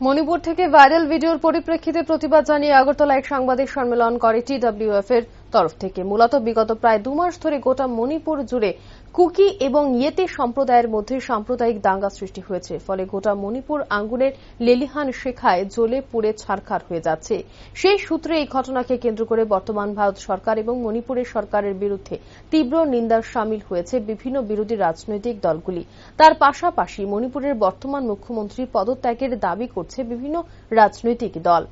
মণিপুর থেকে ভাইরাল ভিডিওর পরিপ্রেক্ষিতে প্রতিবাদ জানিয়ে আগরতলা এক সাংবাদিক সম্মেলন করে টিডব্লিউএফ এর তরফ থেকে। মূলত বিগত প্রায় 2 মাস ধরে গোটা মণিপুর জুড়ে কুকি এবং ইয়েতি সম্প্রদায়ের মধ্যে সাম্প্রদায়িক দাঙ্গা সৃষ্টি হয়েছে। ফলে গোটা মণিপুর আঙ্গুরের লেলিহান শিখায় জ্বলে পুড়ে ছারখার হয়ে যাচ্ছে। সেই সূত্রে এই ঘটনাকে কেন্দ্র করে বর্তমান ভারত সরকার এবং মণিপুরের সরকারের বিরুদ্ধে তীব্র নিন্দার সামিল হয়েছে বিভিন্ন বিরোধী রাজনৈতিক দলগুলি। তার পাশাপাশি মণিপুরের বর্তমান মুখ্যমন্ত্রী পদত্যাগের দাবি করছে বিভিন্ন রাজনৈতিক দল।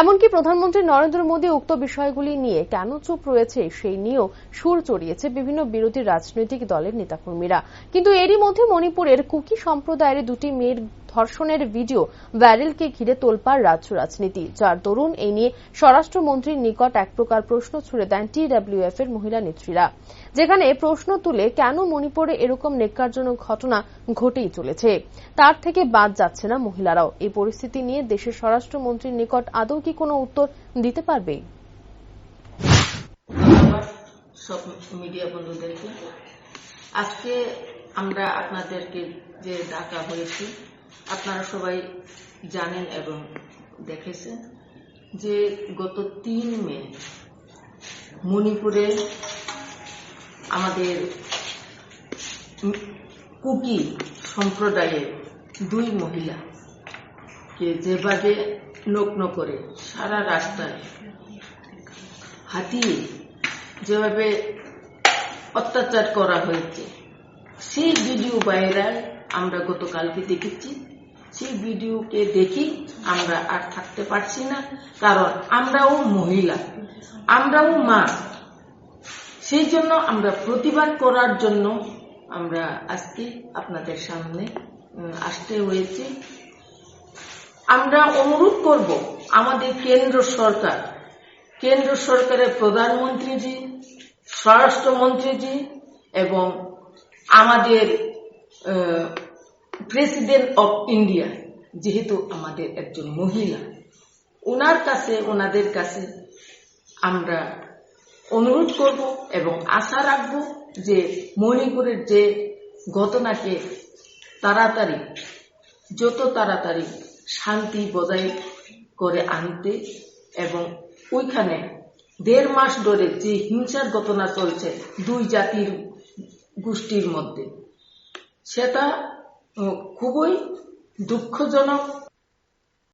এমনকি প্রধানমন্ত্রী নরেন্দ্র মোদী উক্ত বিষয়গুলি নিয়ে কেন চুপ রয়েছে সেই নিয়েও সুর চড়িয়েছে বিভিন্ন বিরোধী রাজনৈতিক দলের নেতাকর্মীরা। কিন্তু এরই মধ্যে মণিপুরের কুকি সম্প্রদায়ের 2টি মেয়ের ধর্ষণের ভিডিও ভাইরালকে ঘিরে তোলপাড় রাজ্য রাজনীতি, যার দরুন এই নিয়ে স্বরাষ্ট্রমন্ত্রীর নিকট এক প্রকার প্রশ্ন ছুড়ে দেন টিডব্লিউএফ এর মহিলা নেত্রীরা, যেখানে প্রশ্ন তুলে কেন মণিপুরে এরকম ন্যাক্কারজনক ঘটনা ঘটেই চলেছে, তার থেকে বাদ যাচ্ছে না মহিলারাও। এই পরিস্থিতি নিয়ে দেশের স্বরাষ্ট্রমন্ত্রীর নিকট আদৌ কি কোনো উত্তর দিতে পারবে? সব মিডিয়া বন্ধুদেরকে আজকে আমরা আপনাদেরকে যে ডাকা হয়েছে, আপনারা সবাই জানেন এবং দেখেছেন যে গত 3 মে মণিপুরে আমাদের কুকি সম্প্রদায়ের 2 মহিলাকে যেভাবে নগ্ন করে সারা রাস্তায় হাতিয়ে যেভাবে অত্যাচার করা হয়েছে, সেই ভিডিও ভাইরাল আমরা গতকালকে দেখেছি। সেই ভিডিওকে দেখি আমরা আর থাকতে পারছি না, কারণ আমরাও মহিলা, আমরাও মা। সেই জন্য আমরা প্রতিবাদ করার জন্য আমরা আজকে আপনাদের সামনে আসতে হয়েছে। আমরা অনুরোধ করব আমাদের কেন্দ্র সরকারের প্রধানমন্ত্রীজি, স্বরাষ্ট্রমন্ত্রীজি এবং আমাদের প্রেসিডেন্ট অফ ইন্ডিয়া, যেহেতু আমাদের একজন মহিলা, ওনাদের কাছে আমরা অনুরোধ করব এবং আশা রাখব যে মণিপুরের যে ঘটনাকে যত তাড়াতাড়ি শান্তি বজায় করে আনতে, এবং ওইখানে 1.5 মাস ধরে যে হিংসার ঘটনা চলছে 2 জাতির গোষ্ঠীর মধ্যে, সেটা খুবই দুঃখজনক